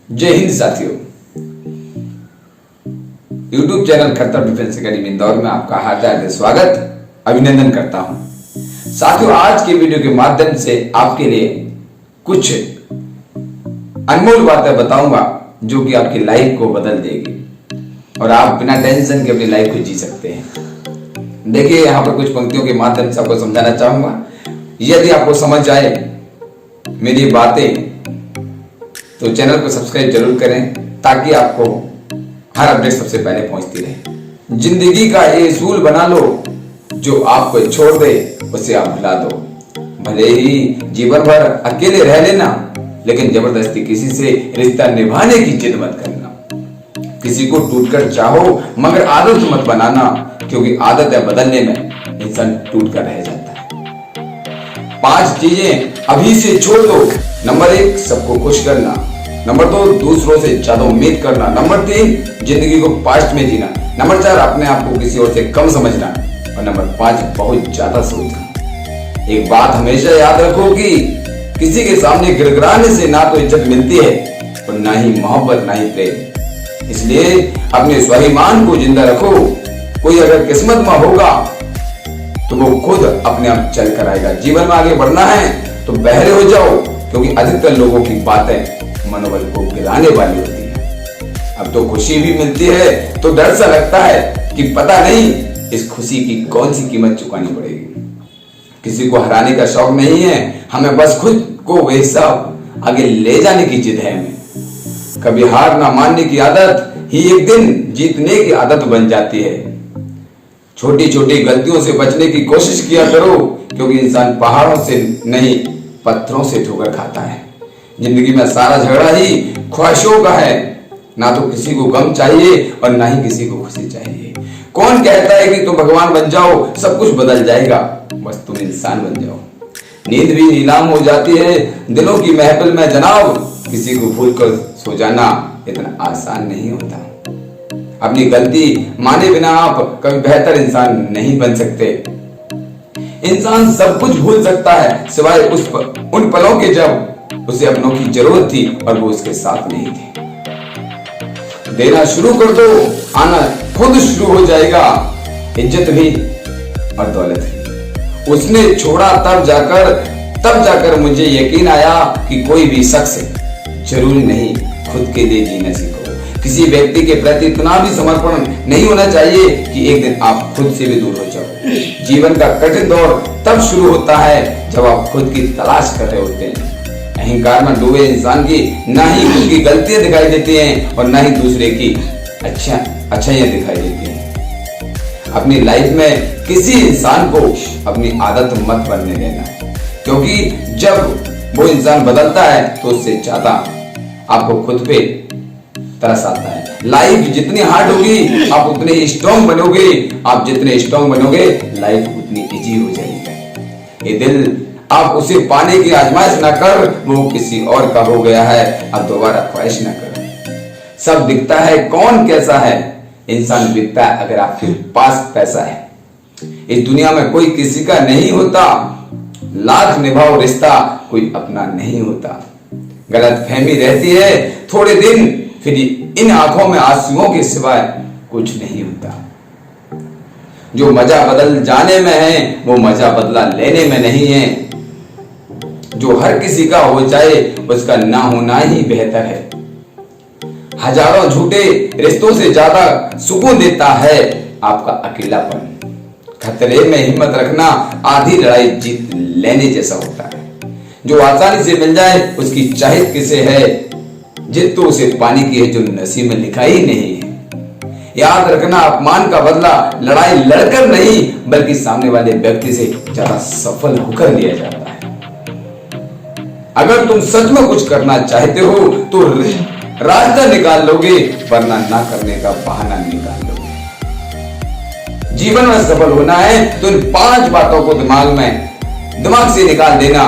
जय हिंद साथियों। YouTube channel Khattar defence academy Indore में आपका हार्दिक स्वागत अभिनंदन करता हूं। साथियों, आज के वीडियो के माध्यम से आपके लिए कुछ अनमोल बातें बताऊंगा जो कि आपकी लाइफ को बदल देगी और आप बिना टेंशन के अपनी लाइफ को जी सकते हैं। देखिए, यहां पर कुछ पंक्तियों के माध्यम से आपको समझाना चाहूंगा। यदि आपको समझ आए मेरी बातें तो चैनल को सब्सक्राइब जरूर करें ताकि आपको हर अपडेट सबसे पहले पहुंचती रहे। जिंदगी का ये असूल बना लो, जो आपको छोड़ दे उसे आप भुला दो। भले ही जीवन भर अकेले रह लेना, लेकिन जबरदस्ती किसी से रिश्ता निभाने की जिद मत करना। किसी को टूटकर चाहो मगर आदत मत बनाना, क्योंकि आदत बदलने में इंसान टूट कर रह जाता है। 5 चीजें अभी से छोड़ दो। नंबर 1, सबको खुश करना। नंबर 2, दूसरों से ज्यादा उम्मीद करना। नंबर 3, जिंदगी को पास्ट में जीना। नंबर 4, अपने आप को किसी और से कम समझना। और नंबर 5, बहुत ज्यादा सोचना। एक बात हमेशा याद रखो कि किसी के सामने गिड़गिड़ाने से ना तो इज्जत मिलती है और ना ही मोहब्बत, ना ही प्रेम। इसलिए अपने स्वाभिमान को जिंदा रखो। कोई अगर किस्मत में होगा तो वो खुद अपने आप चल कर आएगा। जीवन में आगे बढ़ना है तो बहरे हो जाओ, क्योंकि अधिकतर लोगों की बातें मनोबल को गिराने वाली होती है। अब तो खुशी भी मिलती है तो डर सा लगता है कि पता नहीं इस खुशी की कौन सी कीमत चुकानी पड़ेगी। किसी को हराने का शौक नहीं है हमें, बस खुद को बेहिसाब आगे ले जाने की जिद है हमें। कभी हार ना मानने की आदत ही एक दिन जीतने की आदत बन जाती है। छोटी छोटी गलतियों से बचने की कोशिश किया करो, क्योंकि इंसान पहाड़ों से नहीं पत्थरों से ठोकर खाता है। जिंदगी में सारा झगड़ा ही ख्वाहिशों का है। ना तो किसी को गम चाहिए और ना ही किसी को खुशी चाहिए। कौन कहता है कि तुम भगवान बन जाओ, सब कुछ बदल जाएगा। बस तुम इंसान बन जाओ। नींद भी नीलाम हो जाती है दिलों की महफिल में जनाब। किसी को भूल कर सो जाना इतना आसान नहीं होता। अपनी गलती माने बिना आप कभी बेहतर इंसान नहीं बन सकते। इंसान सब कुछ भूल सकता है सिवाय उन पलों के जब उसे अपनों की जरूरत थी और वो उसके साथ नहीं थे। देना शुरू कर दो, आना खुद शुरू हो जाएगा। इज्जत भी और दौलत भी। उसने छोड़ा तब जाकर मुझे यकीन आया कि कोई भी शख्स जरूरी नहीं खुद के लिए जीना सीखो। किसी व्यक्ति के प्रति इतना भी समर्पण नहीं होना चाहिए कि एक दिन आप खुद से भी दूर हो जाओ। जीवन का कठिन दौर तब शुरू होता है जब आप खुद की तलाश कर रहे होते हैं। अहंकार में डूबे इंसान की ना ही खुद की गलतियां दिखाई देती हैं और ना ही दूसरे की अच्छाइयां दिखाई देती हैं। अपनी लाइफ में किसी इंसान को अपनी आदत मत बनने देना, क्योंकि जब वो इंसान बदलता है तो उससे ज्यादा आपको खुद पे तरस आता है। लाइफ जितनी हार्ड होगी आप उतने स्ट्रॉन्ग बनोगे। आप जितने स्ट्रॉन्ग बनोगे लाइफ उतनी इजी हो जाएगी। ये दिल आप उसे पाने की आजमाइश ना कर, वो किसी और का हो गया है, अब दोबारा ख्वाहिश ना कर। सब दिखता है कौन कैसा है, इंसान बिकता है अगर आपके पास पैसा है। इस दुनिया में कोई किसी का नहीं होता। लाख निभाओ रिश्ता कोई अपना नहीं होता। गलत फहमी रहती है थोड़े दिन, फिर इन आंखों में आंसुओं के सिवाय कुछ नहीं होता। जो मजा बदल जाने में है वो मजा बदला लेने में नहीं है। जो हर किसी का हो जाए उसका ना होना ही बेहतर है। हजारों झूठे रिश्तों से ज्यादा सुकून देता है आपका अकेलापन। खतरे में हिम्मत रखना आधी लड़ाई जीत लेने जैसा होता है। जो आसानी से मिल जाए उसकी चाहत किसे है, जिद तो उसे पानी की है जो नसीब में लिखा ही नहीं है। याद रखना, अपमान का बदला लड़ाई लड़कर नहीं बल्कि सामने वाले व्यक्ति से ज्यादा सफल होकर लिया जाता है। अगर तुम सच में कुछ करना चाहते हो तो रास्ता निकाल लोगे, वरना ना करने का बहाना निकाल लोगे। जीवन में सफल होना है तो इन 5 बातों को दिमाग से निकाल देना।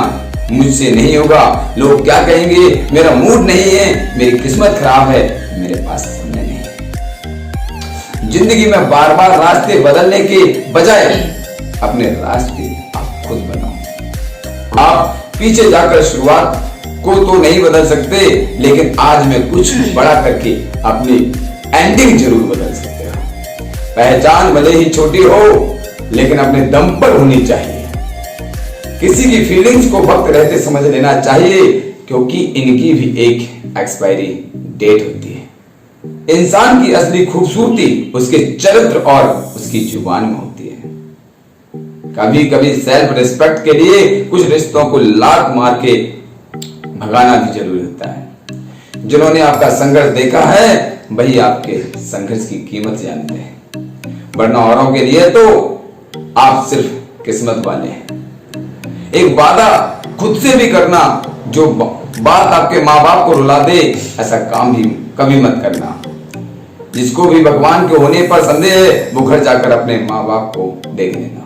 मुझसे नहीं होगा, लोग क्या कहेंगे, मेरा मूड नहीं है, मेरी किस्मत खराब है, मेरे पास समय नहीं है। जिंदगी में बार बार रास्ते बदलने के बजाय अपने रास्ते आप खुद बनाओ। आप पीछे जाकर शुरुआत को तो नहीं बदल सकते, लेकिन आज में कुछ बड़ा करके अपनी एंडिंग जरूर बदल सकते हो। पहचान भले ही छोटी हो, लेकिन अपने दम पर होनी चाहिए। किसी की फीलिंग्स को वक्त रहते समझ लेना चाहिए, क्योंकि इनकी भी एक एक्सपायरी डेट होती है। इंसान की असली खूबसूरती उसके चरित्र और उसकी जुबान में होती है। कभी कभी सेल्फ रिस्पेक्ट के लिए कुछ रिश्तों को लात मार के भगाना भी जरूरी होता है। जिन्होंने आपका संघर्ष देखा है वही आपके संघर्ष की कीमत जानते हैं, वरना औरों के लिए तो आप सिर्फ किस्मत वाले हैं। एक वादा खुद से भी करना, जो बात आपके माँ बाप को रुला दे, ऐसा काम भी कभी मत करना। जिसको भी भगवान के होने पर संदेह है, वो घर जाकर अपने माँ बाप को देख लेना।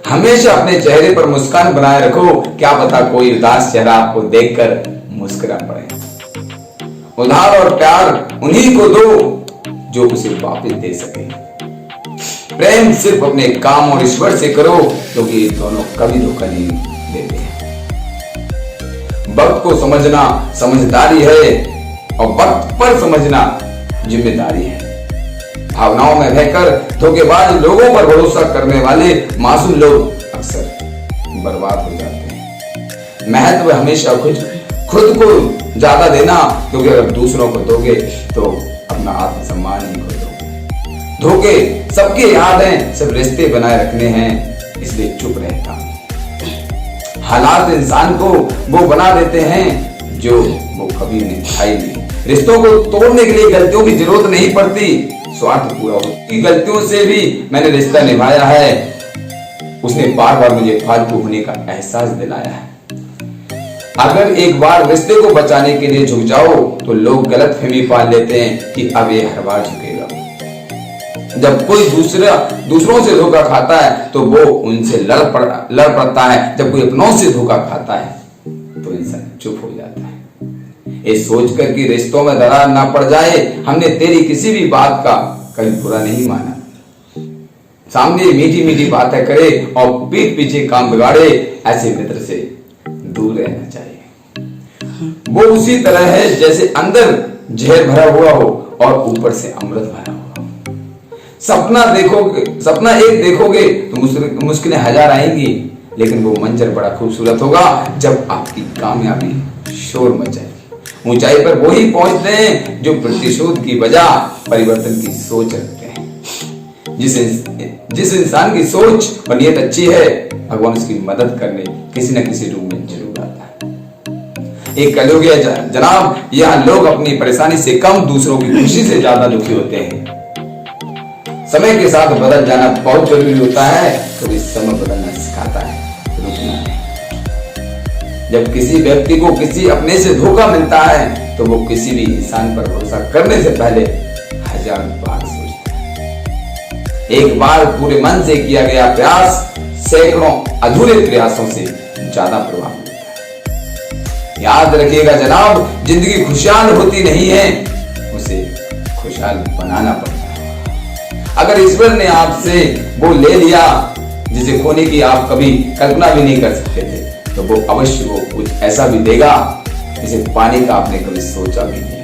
हमेशा अपने चेहरे पर मुस्कान बनाए रखो, क्या पता कोई उदास चेहरा आपको देखकर मुस्कुरा पड़े। उधार और प्यार उन्हीं को दो जो उसे वापस दे सके। प्रेम सिर्फ अपने काम और ईश्वर से करो, क्योंकि ये दोनों कभी धोखा नहीं देते। वक्त को समझना समझदारी है, और वक्त पर समझना जिम्मेदारी है। भावनाओं में बहकर धोखेबाज लोगों पर भरोसा करने वाले मासूम लोग अक्सर बर्बाद हो जाते हैं। महत्व हमेशा खुद को ज्यादा देना, क्योंकि अगर दूसरों को दोगे तो अपना आत्मसम्मान ही खो दोगे। धोखे सबके याद हैं, सब रिश्ते बनाए रखने हैं, इसलिए चुप रहता हूं। हालात इंसान को वो बना देते हैं जो वो कभी नहीं खाई नहीं। रिश्तों को तोड़ने के लिए गलतियों की जरूरत नहीं पड़ती, स्वार्थ पूरा होती। गलतियों से भी मैंने रिश्ता निभाया है, उसने बार बार मुझे फालतू होने का एहसास दिलाया है। अगर एक बार रिश्ते को बचाने के लिए झुक जाओ तो लोग गलतफहमी पाल लेते हैं कि अब ये हर बार झुकेगा। जब कोई दूसरों से धोखा खाता है तो वो उनसे लड़ पड़ता है। जब कोई अपनों से धोखा खाता है तो इंसान चुप हो जाता है। ये सोचकर कि रिश्तों में दरार ना पड़ जाए, हमने तेरी किसी भी बात का कभी बुरा नहीं माना। सामने मीठी मीठी बातें करे और पीठ पीछे काम बिगाड़े, ऐसे मित्र से दूर रहना चाहिए। वो उसी तरह है जैसे अंदर जहर भरा हुआ हो और ऊपर से अमृत भरा हुआ हो। सपना एक देखोगे तो मुश्किलें हजार आएंगी, लेकिन वो मंजर बड़ा खूबसूरत होगा जब आपकी कामयाबी शोर मचाएगी। ऊंचाई पर वही पहुंचते हैं जो प्रतिशोध की बजाय परिवर्तन की सोच रखते हैं। जिस इंसान की सोच और नियत अच्छी है, भगवान उसकी मदद करने किसी न किसी रूप में जरूर आता है। एक कलयुग है जनाब, यहाँ लोग अपनी परेशानी से कम दूसरों की खुशी से ज्यादा दुखी होते हैं। समय के साथ बदल जाना बहुत जरूरी होता है, तो इस समय बदलना सिखाता है, रुकना है। जब किसी व्यक्ति को किसी अपने से धोखा मिलता है तो वो किसी भी इंसान पर भरोसा करने से पहले 1000 बार सोचता है। एक बार पूरे मन से किया गया प्रयास सैकड़ों अधूरे प्रयासों से ज्यादा प्रभावी होता है। याद रखिएगा जनाब, जिंदगी खुशहाल होती नहीं है, उसे खुशहाल बनाना पड़ता है। अगर ईश्वर ने आपसे वो ले लिया जिसे खोने की आप कभी कल्पना भी नहीं कर सकते थे, तो वो अवश्य वो कुछ ऐसा भी देगा जिसे पाने का आपने कभी सोचा भी नहीं।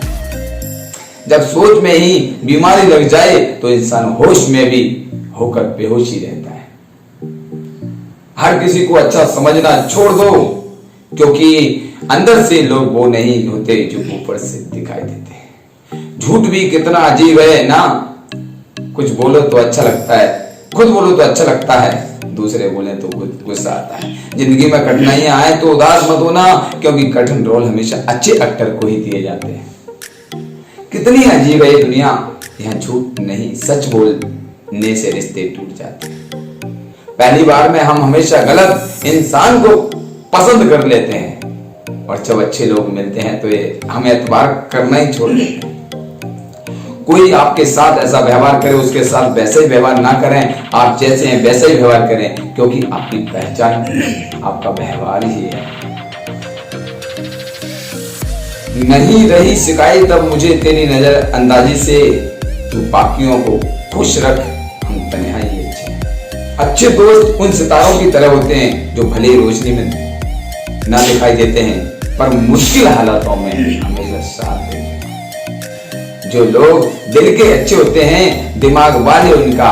जब सोच में ही बीमारी लग जाए तो इंसान होश में भी होकर बेहोश ही रहता है। हर किसी को अच्छा समझना छोड़ दो, क्योंकि अंदर से लोग वो नहीं होते जो ऊपर से दिखाई देते हैं। झूठ भी कितना अजीब है ना, कुछ बोलो तो अच्छा लगता है, खुद बोलो तो अच्छा लगता है, दूसरे बोले तो गुस्सा आता है। जिंदगी में कठिनाइयां आए तो उदास मत होना, क्योंकि कठिन रोल हमेशा अच्छे एक्टर को ही दिए जाते हैं। कितनी अजीब है ये दुनिया, यहाँ झूठ नहीं सच बोलने से रिश्ते टूट जाते हैं। पहली बार में हम हमेशा गलत इंसान को पसंद कर लेते हैं, और जब अच्छे लोग मिलते हैं तो ये हमें एतबार करना ही छोड़ देते हैं। कोई आपके साथ ऐसा व्यवहार करे, उसके साथ वैसे ही व्यवहार ना करें। आप जैसे हैं वैसे ही व्यवहार करें, क्योंकि आपकी पहचान आपका व्यवहार ही है। नहीं रही शिकायत तब मुझे तेरी नजर अंदाजी से, तू बाकियों को खुश रख, हम तन्हाई ही अच्छे हैं। अच्छे दोस्त उन सितारों की तरह होते हैं जो भले रोशनी में ना दिखाई देते हैं, पर मुश्किल हालातों में हमेशा साथ देते हैं। जो लोग दिल के अच्छे होते हैं, दिमाग वाले उनका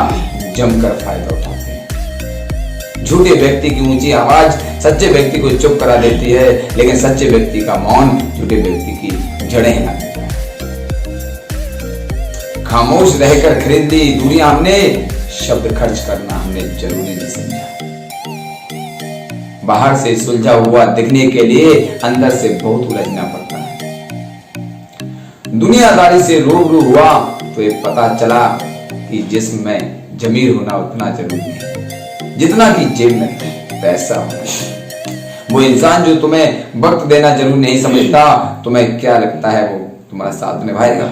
जमकर फायदा उठाते हैं। झूठे व्यक्ति की ऊंची आवाज सच्चे व्यक्ति को चुप करा देती है, लेकिन सच्चे व्यक्ति का मौन झूठे व्यक्ति की जड़ें हिला देता है। खामोश रहकर खरीद ली दूरियां हमने, शब्द खर्च करना हमने जरूरी नहीं समझा। बाहर से सुलझा हुआ दिखने के लिए अंदर से बहुत उलझना पड़ता है। दुनियादारी से रूबरू हुआ तो ये पता चला कि जिस्म में जमीर होना उतना जरूरी है जितना कि जेब में पैसा होना। वो इंसान जो तुम्हें वक्त देना जरूरी नहीं समझता, तुम्हें क्या लगता है वो तुम्हारा साथ निभाएगा?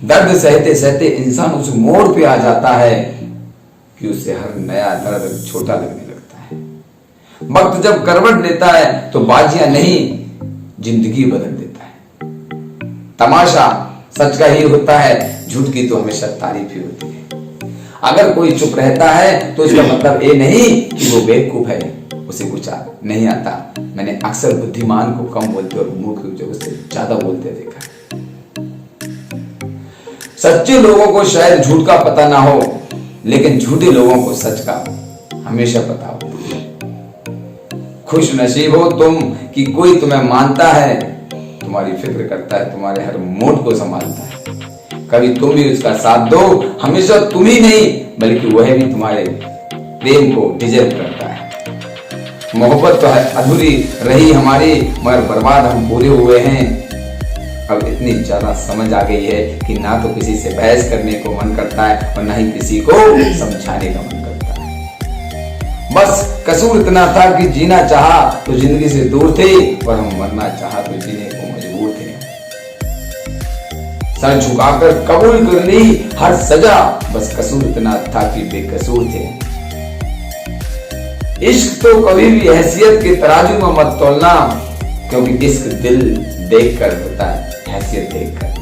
दर्द सहते सहते इंसान उस मोड़ पे आ जाता है कि उसे हर नया दर्द छोटा लगने लगता है। वक्त जब करवट लेता है तो बाजियां नहीं, जिंदगी बदल देता है। तमाशा सच का ही होता है, झूठ की तो हमेशा तारीफ ही होती है। अगर कोई चुप रहता है तो इसका मतलब ये नहीं कि वो बेवकूफ है, उसे कुछ नहीं आता। मैंने अक्सर बुद्धिमान को कम बोलते और मूर्ख को उससे ज्यादा बोलते देखा। सच्चे लोगों को शायद झूठ का पता ना हो, लेकिन झूठे लोगों को सच का हमेशा पता हो। खुश नसीब हो तुम कि कोई तुम्हें मानता है, तुम्हारी फिक्र करता है, तुम्हारे हर मूड को संभालता है। कभी तुम भी उसका साथ दो, हमेशा तुम ही नहीं बल्कि वह भी तुम्हारे प्रेम को डिजर्व करता है। मोहब्बत तो है अधूरी रही हमारी, मगर बर्बाद हम पूरे हुए हैं। अब इतनी ज्यादा समझ आ गई है कि ना तो किसी से बहस करने को मन करता है और ना ही किसी को समझाने का मन करता है। बस कसूर इतना था कि जीना चाहा तो जिंदगी से दूर थे और हम मरना चाहा तो जीने को मजबूर थे। सर झुकाकर कबूल कर ली हर सजा, बस कसूर इतना था कि बेकसूर थे। इश्क तो कभी भी हैसियत के तराजू में मत तोलना, क्योंकि इश्क दिल देखकर होता है, हैसियत देखकर।